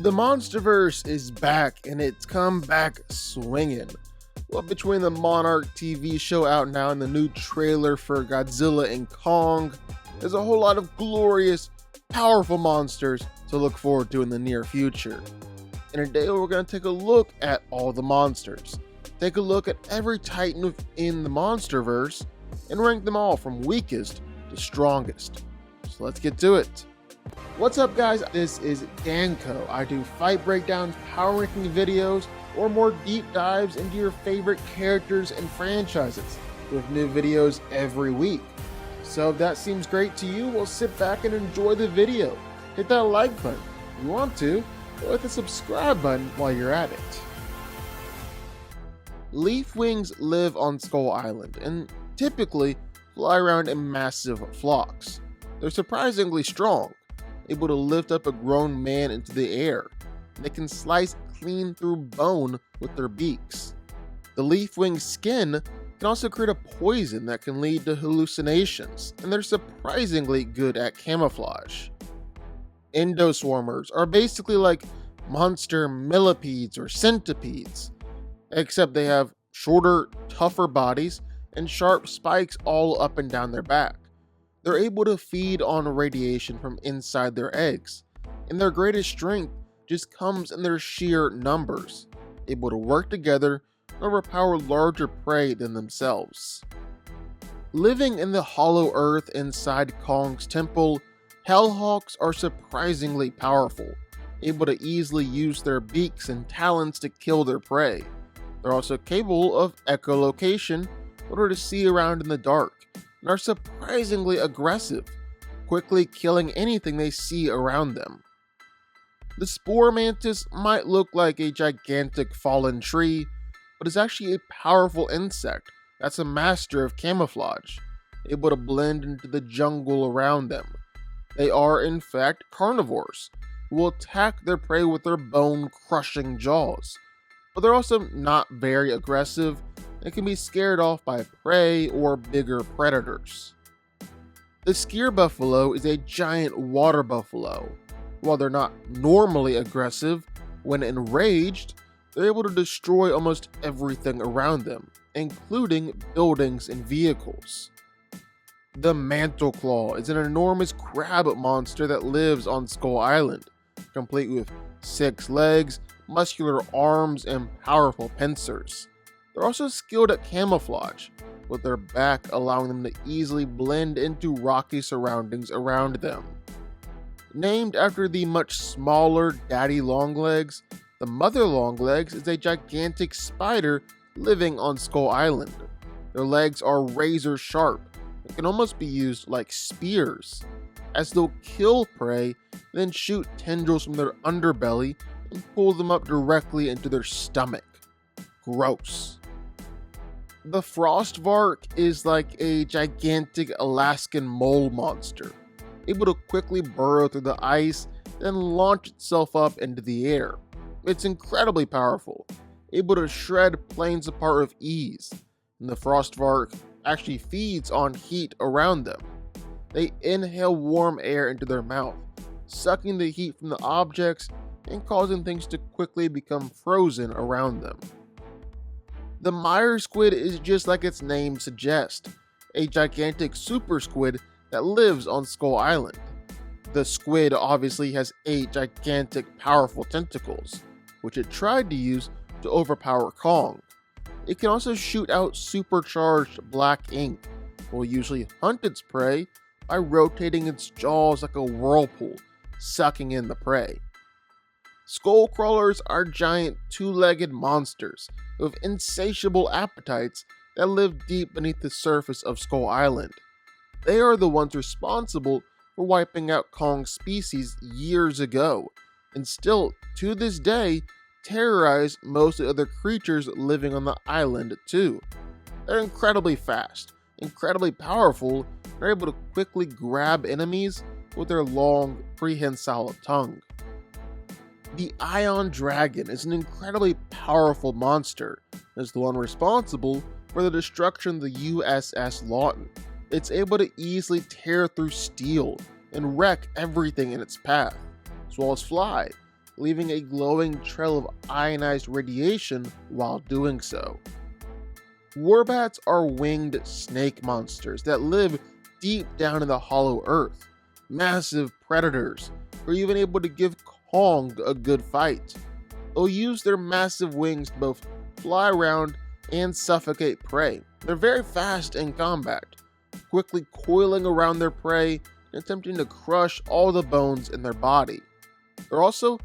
The Monsterverse is back and it's come back swinging. Well, between the Monarch TV show out now and the new trailer for Godzilla and Kong, there's a whole lot of glorious, powerful monsters to look forward to in the near future. And today we're going to take a look at all the monsters, take a look at every titan within the Monsterverse, and rank them all from weakest to strongest. So let's get to it. What's up guys, this is DanCo. I do fight breakdowns, power ranking videos, or more deep dives into your favorite characters and franchises with new videos every week. So if that seems great to you, well, sit back and enjoy the video. Hit that like button if you want to, or hit the subscribe button while you're at it. Leafwings live on Skull Island and typically fly around in massive flocks. They're surprisingly strong, able to lift up a grown man into the air. They can slice clean through bone with their beaks. The leafwing skin can also create a poison that can lead to hallucinations, and they're surprisingly good at camouflage. Endoswarmers are basically like monster millipedes or centipedes, except they have shorter, tougher bodies and sharp spikes all up and down their back. They're able to feed on radiation from inside their eggs, and their greatest strength just comes in their sheer numbers, able to work together and overpower larger prey than themselves. Living in the hollow earth inside Kong's temple, Hellhawks are surprisingly powerful, able to easily use their beaks and talons to kill their prey. They're also capable of echolocation in order to see around in the dark, and are surprisingly aggressive, quickly killing anything they see around them. The spore mantis might look like a gigantic fallen tree, but is actually a powerful insect that's a master of camouflage, able to blend into the jungle around them. They are in fact carnivores, who will attack their prey with their bone-crushing jaws, but they're also not very aggressive and can be scared off by prey or bigger predators. The skyr buffalo is a giant water buffalo. While they're not normally aggressive, when enraged, they're able to destroy almost everything around them, including buildings and vehicles. The mantleclaw is an enormous crab monster that lives on Skull Island, complete with 6 legs, muscular arms, and powerful pincers. They're also skilled at camouflage, with their back allowing them to easily blend into rocky surroundings around them. Named after the much smaller daddy longlegs, the mother longlegs is a gigantic spider living on Skull Island. Their legs are razor sharp and can almost be used like spears, as they'll kill prey, then shoot tendrils from their underbelly and pull them up directly into their stomach. Gross. The Frostvark is like a gigantic Alaskan mole monster, able to quickly burrow through the ice, then launch itself up into the air. It's incredibly powerful, able to shred planes apart with ease, and the Frostvark actually feeds on heat around them. They inhale warm air into their mouth, sucking the heat from the objects and causing things to quickly become frozen around them. The mire squid is just like its name suggests, a gigantic super squid that lives on Skull Island. The squid obviously has 8 gigantic powerful tentacles, which it tried to use to overpower Kong. It can also shoot out supercharged black ink, will usually hunt its prey by rotating its jaws like a whirlpool, sucking in the prey. Skull crawlers are giant 2-legged monsters with insatiable appetites that live deep beneath the surface of Skull Island. They are the ones responsible for wiping out Kong's species years ago, and still, to this day, terrorize most of the other creatures living on the island too. They're incredibly fast, incredibly powerful, and are able to quickly grab enemies with their long, prehensile tongue. The Ion Dragon is an incredibly powerful monster, and is the one responsible for the destruction of the USS Lawton. It's able to easily tear through steel and wreck everything in its path, as well as fly, leaving a glowing trail of ionized radiation while doing so. Warbats are winged snake monsters that live deep down in the hollow earth, massive predators who are even able to give Kong a good fight. They'll use their massive wings to both fly around and suffocate prey. They're very fast in combat, quickly coiling around their prey and attempting to crush all the bones in their body. They're also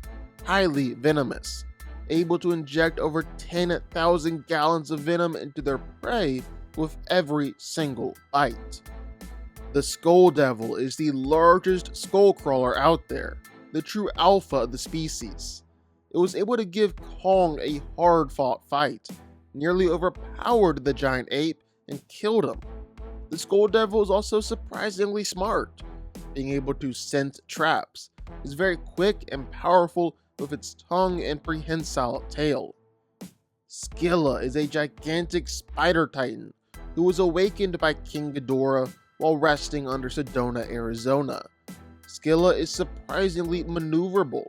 highly venomous, able to inject over 10,000 gallons of venom into their prey with every single bite. The Skull Devil is the largest skull crawler out there, the true alpha of the species. It was able to give Kong a hard-fought fight, nearly overpowered the giant ape and killed him. The Skull Devil is also surprisingly smart, being able to sense traps. It's very quick and powerful with its tongue and prehensile tail. Scylla is a gigantic spider titan who was awakened by King Ghidorah while resting under Sedona, Arizona. Scylla is surprisingly maneuverable,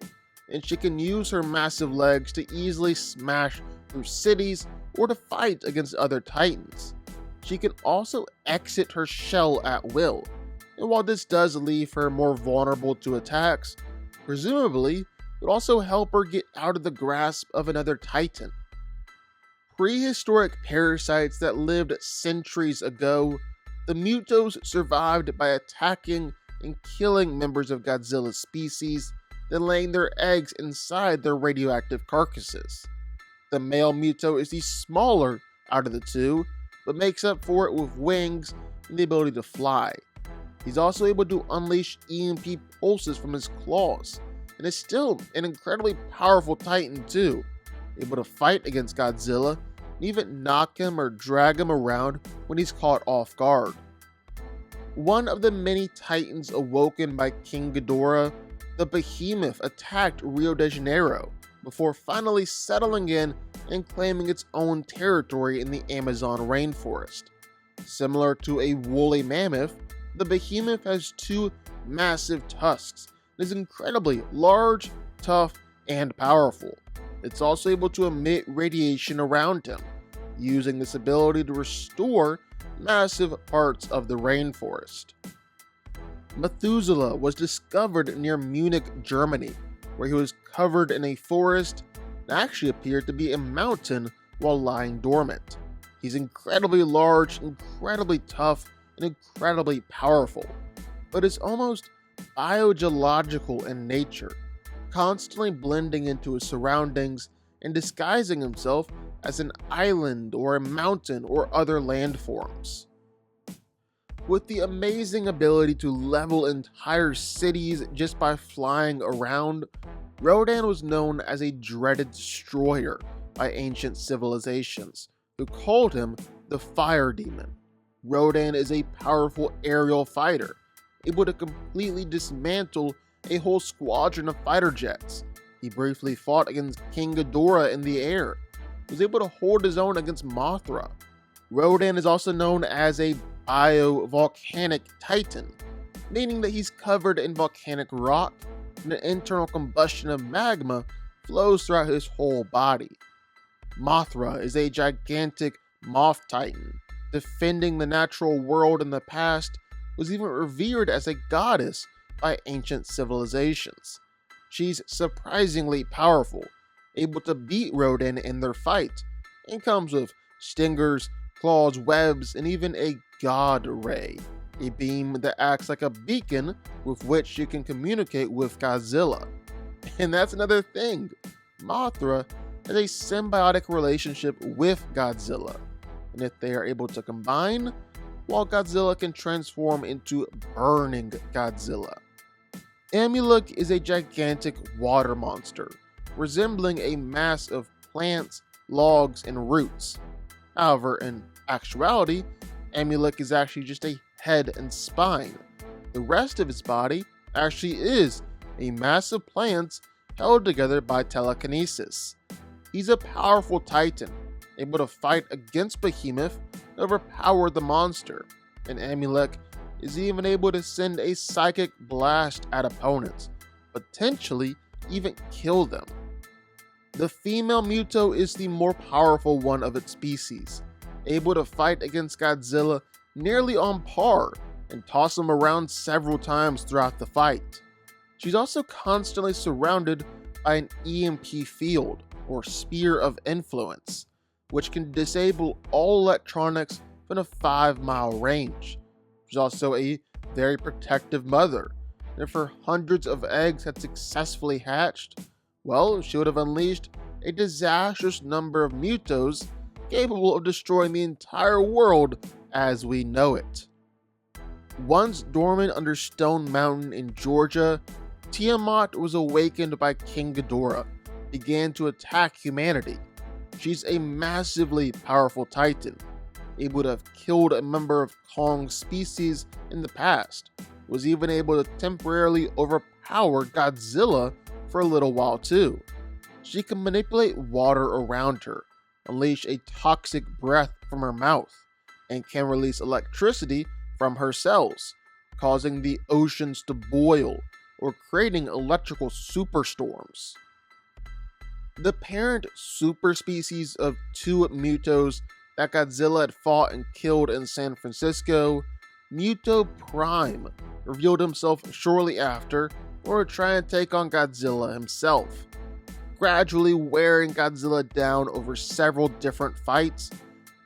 and she can use her massive legs to easily smash through cities or to fight against other titans. She can also exit her shell at will, and while this does leave her more vulnerable to attacks, presumably it would also help her get out of the grasp of another titan. Prehistoric parasites that lived centuries ago, the Mutos survived by attacking and killing members of Godzilla's species, then laying their eggs inside their radioactive carcasses. The male Muto is the smaller out of the two, but makes up for it with wings and the ability to fly. He's also able to unleash EMP pulses from his claws, and is still an incredibly powerful titan too, able to fight against Godzilla and even knock him or drag him around when he's caught off guard. One of the many titans awoken by King Ghidorah, the Behemoth attacked Rio de Janeiro before finally settling in and claiming its own territory in the Amazon rainforest. Similar to a woolly mammoth, the Behemoth has two massive tusks and is incredibly large, tough, and powerful. It's also able to emit radiation around him, using this ability to restore massive parts of the rainforest. Methuselah was discovered near Munich, Germany, where he was covered in a forest and actually appeared to be a mountain while lying dormant. He's incredibly large, incredibly tough, and incredibly powerful, but is almost biogeological in nature, constantly blending into his surroundings and disguising himself as an island or a mountain or other landforms. With the amazing ability to level entire cities just by flying around, Rodan was known as a dreaded destroyer by ancient civilizations, who called him the Fire Demon. Rodan is a powerful aerial fighter, able to completely dismantle a whole squadron of fighter jets. He briefly fought against King Ghidorah in the air, was able to hold his own against Mothra. Rodan is also known as a biovolcanic titan, meaning that he's covered in volcanic rock and an internal combustion of magma flows throughout his whole body. Mothra is a gigantic moth titan, defending the natural world in the past, was even revered as a goddess by ancient civilizations. She's surprisingly powerful, able to beat Rodan in their fight, and comes with stingers, claws, webs, and even a God Ray, a beam that acts like a beacon with which you can communicate with Godzilla. And that's another thing, Mothra has a symbiotic relationship with Godzilla, and if they are able to combine, while Godzilla can transform into Burning Godzilla. Amulek is a gigantic water monster, resembling a mass of plants, logs, and roots. However, in actuality, Amulek is actually just a head and spine. The rest of his body actually is a mass of plants held together by telekinesis. He's a powerful titan, able to fight against Behemoth and overpower the monster, and Amulek is even able to send a psychic blast at opponents, potentially even kill them. The female Muto is the more powerful one of its species, able to fight against Godzilla nearly on par and toss him around several times throughout the fight. She's also constantly surrounded by an EMP field, or sphere of influence, which can disable all electronics from a 5-mile range. She's also a very protective mother, and if her hundreds of eggs had successfully hatched, well, she would have unleashed a disastrous number of Mutos capable of destroying the entire world as we know it. Once dormant under Stone Mountain in Georgia, Tiamat was awakened by King Ghidorah, began to attack humanity. She's a massively powerful titan, able to have killed a member of Kong's species in the past, was even able to temporarily overpower Godzilla for a little while too. She can manipulate water around her, unleash a toxic breath from her mouth, and can release electricity from her cells, causing the oceans to boil or creating electrical superstorms. The parent super species of two Mutos that Godzilla had fought and killed in San Francisco, Muto Prime, revealed himself shortly after or try and take on Godzilla himself. Gradually wearing Godzilla down over several different fights,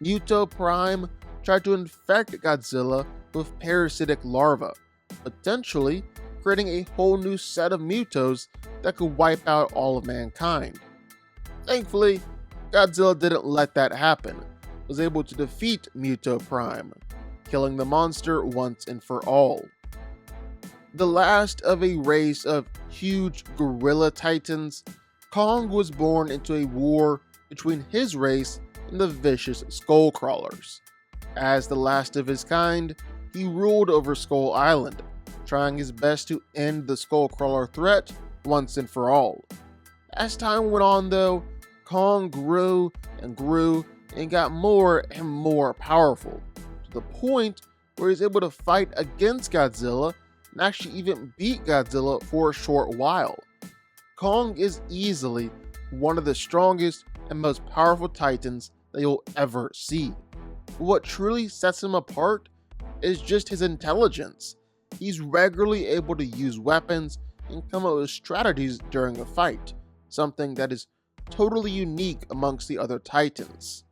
Muto Prime tried to infect Godzilla with parasitic larvae, potentially creating a whole new set of Mutos that could wipe out all of mankind. Thankfully, Godzilla didn't let that happen, was able to defeat Muto Prime, killing the monster once and for all. The last of a race of huge gorilla titans, Kong was born into a war between his race and the vicious Skullcrawlers. As the last of his kind, he ruled over Skull Island, trying his best to end the Skullcrawler threat once and for all. As time went on though, Kong grew and grew and got more and more powerful, to the point where he's able to fight against Godzilla and actually even beat Godzilla for a short while. Kong is easily one of the strongest and most powerful titans that you'll ever see. What truly sets him apart is just his intelligence. He's regularly able to use weapons and come up with strategies during a fight, something that is totally unique amongst the other titans.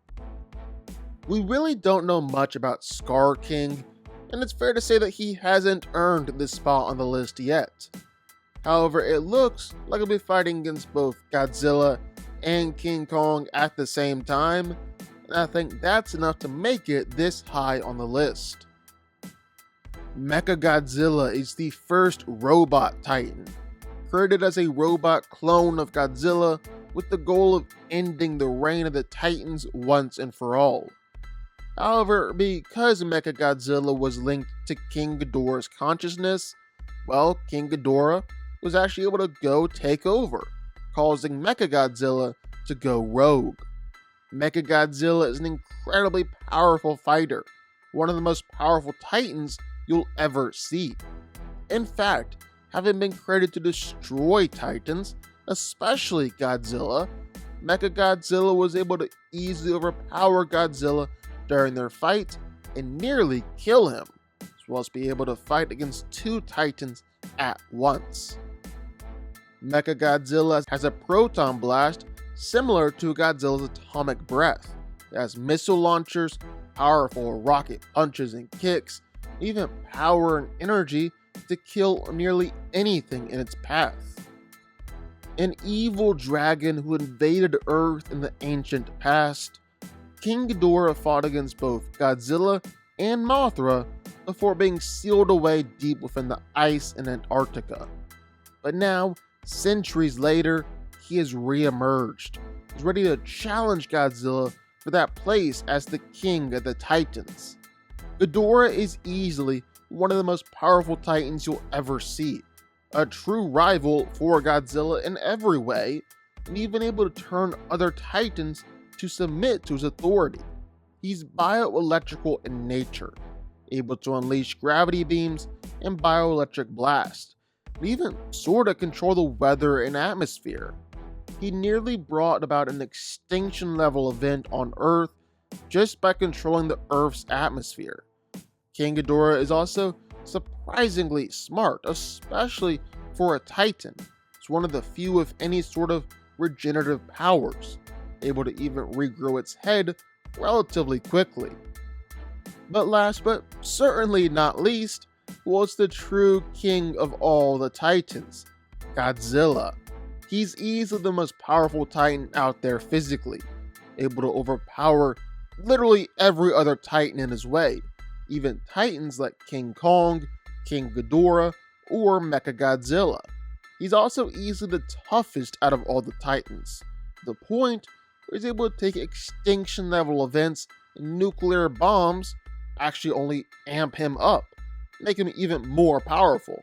We really don't know much about Scar King, and it's fair to say that he hasn't earned this spot on the list yet. However, it looks like he'll be fighting against both Godzilla and King Kong at the same time, and I think that's enough to make it this high on the list. Mechagodzilla is the first robot titan, created as a robot clone of Godzilla with the goal of ending the reign of the Titans once and for all. However, because Mechagodzilla was linked to King Ghidorah's consciousness, well, King Ghidorah was actually able to go take over, causing Mechagodzilla to go rogue. Mechagodzilla is an incredibly powerful fighter, one of the most powerful titans you'll ever see. In fact, having been created to destroy titans, especially Godzilla, Mechagodzilla was able to easily overpower Godzilla during their fight and nearly kill him, as well as be able to fight against two titans at once. Mechagodzilla has a proton blast similar to Godzilla's atomic breath. It has missile launchers, powerful rocket punches and kicks, even power and energy to kill nearly anything in its path. An evil dragon who invaded Earth in the ancient past, King Ghidorah fought against both Godzilla and Mothra before being sealed away deep within the ice in Antarctica. But now, centuries later, he has re-emerged. He's ready to challenge Godzilla for that place as the king of the Titans. Ghidorah is easily one of the most powerful titans you'll ever see, a true rival for Godzilla in every way, and even able to turn other titans to submit to his authority. He's bioelectrical in nature, able to unleash gravity beams and bioelectric blasts, and even sorta control the weather and atmosphere. He nearly brought about an extinction level event on Earth just by controlling the Earth's atmosphere. King Ghidorah is also surprisingly smart, especially for a Titan. It's one of the few, if any, sort of regenerative powers, able to even regrow its head relatively quickly. But last but certainly not least was the true king of all the Titans, Godzilla. He's easily the most powerful Titan out there physically, able to overpower literally every other Titan in his way, even Titans like King Kong, King Ghidorah, or Mechagodzilla. He's also easily the toughest out of all the Titans, to the point where he's able to take extinction level events and nuclear bombs actually only amp him up, make him even more powerful.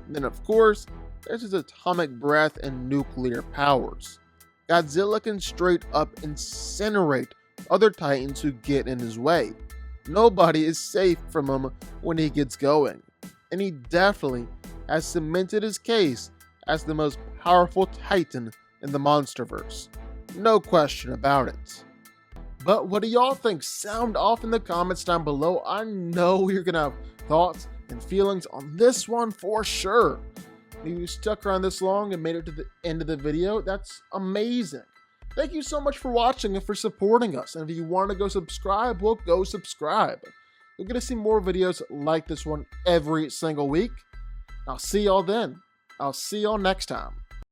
And then of course, there's his atomic breath and nuclear powers. Godzilla can straight up incinerate other Titans who get in his way. Nobody is safe from him when he gets going, and he definitely has cemented his case as the most powerful Titan in the Monsterverse. No question about it. But what do y'all think? Sound off in the comments down below. I know you're gonna have thoughts and feelings on this one for sure. If you stuck around this long and made it to the end of the video, that's amazing. Thank you so much for watching and for supporting us. And if you want to go subscribe, well, go subscribe. You're going to see more videos like this one every single week. I'll see y'all then. I'll see y'all next time.